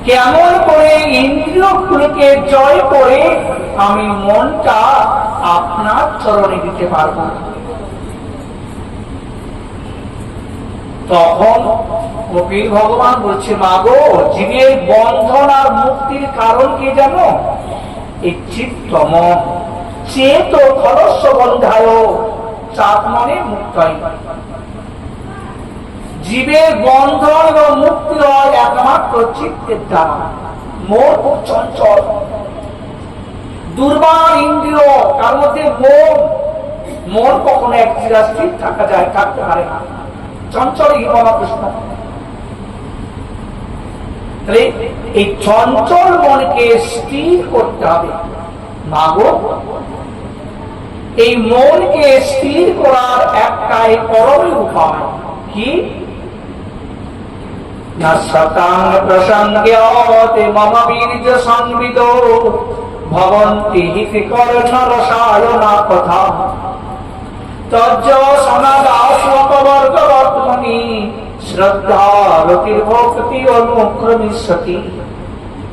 কেমন করে ইন্দ্রিয়গুলোকে জয় করে আমি মনটা আপনার চরণে দিতে পারব। তখন কপিল ভগবান বলছে, মাগো, জীবের বন্ধন আর মুক্তির কারণ কি জানো? এই চিত্ত মন চেত ফলস্য বন্ধায় চাত্মনে মুক্তায়। জীবের বন্ধন এবং মুক্তি হয় একমাত্র চিত্তের দ্বারা। মন খুব চঞ্চল, দুর্বল ইন্দ্রিয়, তার মধ্যে মন কখনো এক জায়গায় স্থির থাকতে পারে না, চঞ্চল কৃষ্ণ। এই চঞ্চল মনকে স্থির করতে হবে। মাগো, এই মনকে স্থির করার একটাই পরম উপায় কি? না শতাং প্রসঙ্গে মম বীর্য সংবিদ ভবন্তি হিতি কর্ণ রসায়না কথা তজ্জ সনাদাস্বকবর্গ বর্তমানি শ্রদ্ধা রতির ভক্তি অনুক্রমিষ্যতি।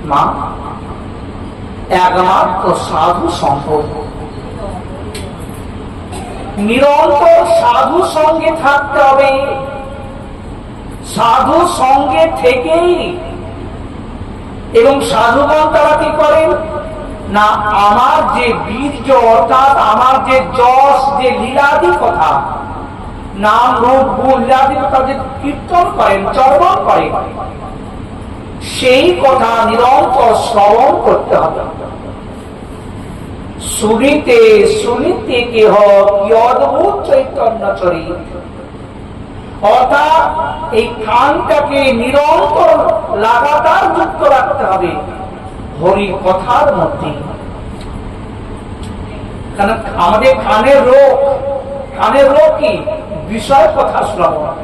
মা, একমাত্র সাধু সম্ভব, নিরন্তর সাধু সঙ্গে থাকতে হবে। সাধু সঙ্গে থেকেই, এবং সাধুগণ তারা কি করেন না, আমার যে বীর্য অর্থাৎ আমার যে যশ, যে লীলাদি কথা, নাম রূপ গুণ লীলাদি কথা যে কীর্তন করেন, চর্বণ করেন, সেই কথা নিরন্তর শ্রবণ করতে হবে। শুনিতে শুনিতে কেহ কি অদ্ভুত চৈতন্য চরিত, অর্থাৎ এই কানটাকে নিরন্তর লাগাতার যুক্ত রাখতে হবে হরি কথার মধ্যে। কারণ আমাদের কানের রোগ কি? বিষয় কথা শ্রবণ।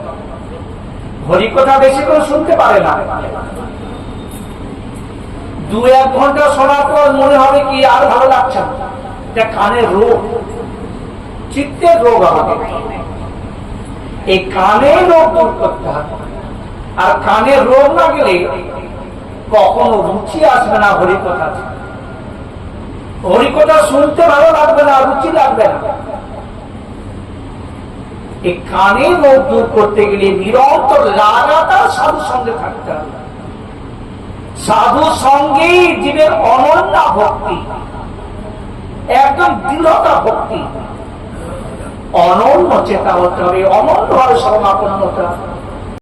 হরি কথা বেশি করে শুনতে পারে না, 2-1 ঘন্টা শোনার পর মনে হবে কি আর ভালো লাগছে না। এটা কানের রোগ, চিত্তের রোগ। আমাদের এই কানের রোগ দূর করতে হবে। আর কানের রোগ না গেলে কখনো রুচি আসবে না হরিকথা। হরিকথা শুনতে ভালো লাগবে না, রুচি লাগবে না। এই কানের রোগ দূর করতে গেলে নিরন্তর লাগাতার সাধু সঙ্গে থাকতে হবে। সাধু সঙ্গেই জীবের অনন্য ভক্তি, একদম দৃঢ়তা ভক্তি, অনন্য চেতা হতে হবে, অনন্য ভাবে সমাপন হতে হবে।